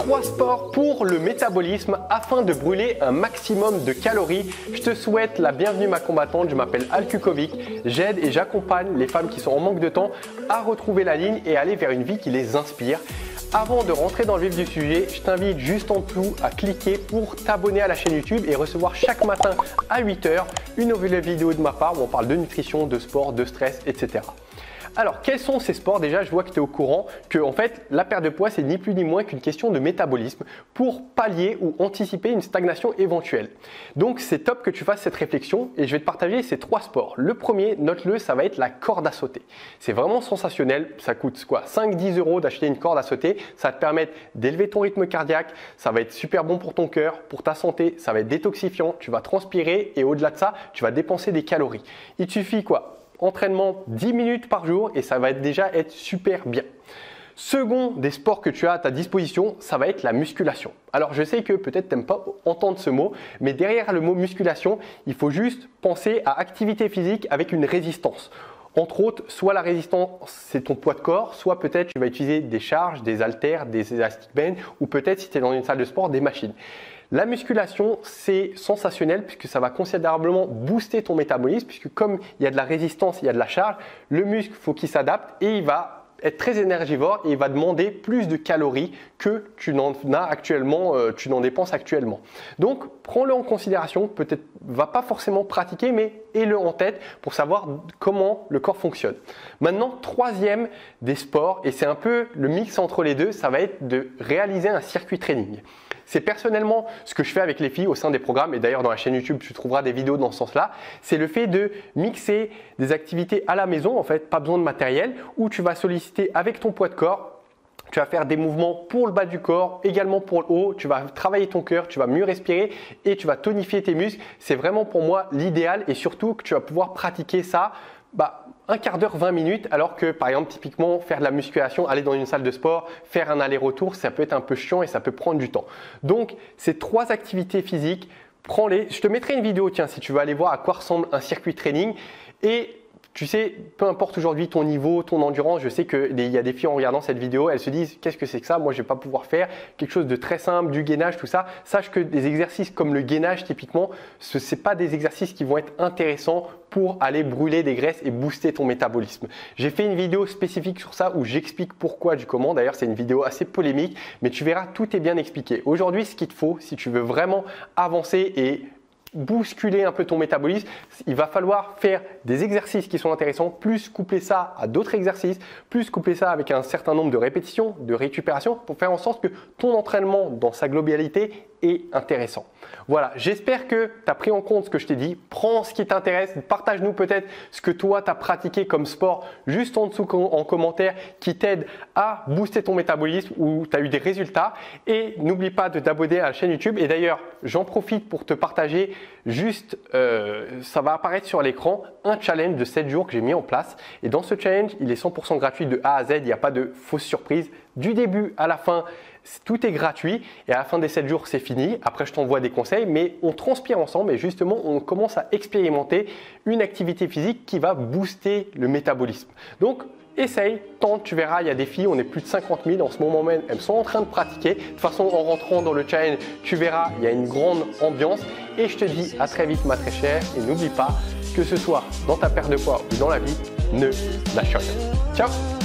3 sports pour le métabolisme afin de brûler un maximum de calories. Je te souhaite la bienvenue ma combattante, je m'appelle Al Kukovic. J'aide et j'accompagne les femmes qui sont en manque de temps à retrouver la ligne et aller vers une vie qui les inspire. Avant de rentrer dans le vif du sujet, je t'invite juste en dessous à cliquer pour t'abonner à la chaîne YouTube et recevoir chaque matin à 8 h une nouvelle vidéo de ma part où on parle de nutrition, de sport, de stress, etc. Alors, quels sont ces sports? Déjà, je vois que tu es au courant que en fait, la perte de poids, c'est ni plus ni moins qu'une question de métabolisme pour pallier ou anticiper une stagnation éventuelle. Donc, c'est top que tu fasses cette réflexion et je vais te partager ces 3 sports. Le premier, note-le, ça va être la corde à sauter. C'est vraiment sensationnel. Ça coûte quoi? 5-10 € d'acheter une corde à sauter. Ça va te permettre d'élever ton rythme cardiaque. Ça va être super bon pour ton cœur, pour ta santé. Ça va être détoxifiant. Tu vas transpirer et au-delà de ça, tu vas dépenser des calories. Il te suffit quoi? Entraînement 10 minutes par jour et ça va déjà être super bien. Second des sports que tu as à ta disposition, ça va être la musculation. Alors je sais que peut-être tu n'aimes pas entendre ce mot, mais derrière le mot musculation, il faut juste penser à activité physique avec une résistance. Entre autres, soit la résistance, c'est ton poids de corps, soit peut-être tu vas utiliser des charges, des haltères, des elastic bands ou peut-être si tu es dans une salle de sport, des machines. La musculation, c'est sensationnel puisque ça va considérablement booster ton métabolisme puisque comme il y a de la résistance, il y a de la charge, le muscle, faut qu'il s'adapte et il va être très énergivore et il va demander plus de calories que tu n'en as actuellement, tu n'en dépenses actuellement. Donc, prends-le en considération, peut-être va pas forcément pratiquer, mais aie-le en tête pour savoir comment le corps fonctionne. Maintenant, troisième des sports, et c'est un peu le mix entre les deux, ça va être de réaliser un circuit training. C'est personnellement ce que je fais avec les filles au sein des programmes et d'ailleurs dans la chaîne YouTube, tu trouveras des vidéos dans ce sens-là. C'est le fait de mixer des activités à la maison, en fait, pas besoin de matériel, où tu vas solliciter avec ton poids de corps. Tu vas faire des mouvements pour le bas du corps, également pour le haut. Tu vas travailler ton cœur, tu vas mieux respirer et tu vas tonifier tes muscles. C'est vraiment pour moi l'idéal et surtout que tu vas pouvoir pratiquer ça un quart d'heure, 20 minutes, alors que par exemple typiquement faire de la musculation, aller dans une salle de sport, faire un aller-retour, ça peut être un peu chiant et ça peut prendre du temps. Donc ces 3 activités physiques, prends-les. Je te mettrai une vidéo, tiens, si tu veux aller voir à quoi ressemble un circuit training. Et tu sais, peu importe aujourd'hui ton niveau, ton endurance, je sais qu'il y a des filles en regardant cette vidéo, elles se disent qu'est-ce que c'est que ça? Moi, je ne vais pas pouvoir faire quelque chose de très simple, du gainage, tout ça. Sache que des exercices comme le gainage, typiquement, ce n'est pas des exercices qui vont être intéressants pour aller brûler des graisses et booster ton métabolisme. J'ai fait une vidéo spécifique sur ça où j'explique pourquoi du comment. D'ailleurs, c'est une vidéo assez polémique, mais tu verras, tout est bien expliqué. Aujourd'hui, ce qu'il te faut, si tu veux vraiment avancer et bousculer un peu ton métabolisme, il va falloir faire des exercices qui sont intéressants, plus coupler ça à d'autres exercices, plus coupler ça avec un certain nombre de répétitions, de récupération pour faire en sorte que ton entraînement dans sa globalité est intéressant. Voilà, j'espère que tu as pris en compte ce que je t'ai dit. Prends ce qui t'intéresse, partage-nous peut-être ce que toi tu as pratiqué comme sport juste en dessous en commentaire qui t'aide à booster ton métabolisme ou tu as eu des résultats. Et n'oublie pas de t'abonner à la chaîne YouTube. Et d'ailleurs, j'en profite pour te partager juste, ça va apparaître sur l'écran, un challenge de 7 jours que j'ai mis en place. Et dans ce challenge, il est 100% gratuit de A à Z, il n'y a pas de fausse surprise. Du début à la fin, tout est gratuit et à la fin des 7 jours, c'est fini. Après, je t'envoie des conseils, mais on transpire ensemble et justement, on commence à expérimenter une activité physique qui va booster le métabolisme. Donc, essaye, tente, tu verras, il y a des filles, on est plus de 50 000 en ce moment même, elles sont en train de pratiquer. De toute façon, en rentrant dans le challenge, tu verras, il y a une grande ambiance. Et je te dis à très vite, ma très chère, et n'oublie pas que ce soit dans ta perte de poids ou dans la vie, ne lâche rien. Ciao!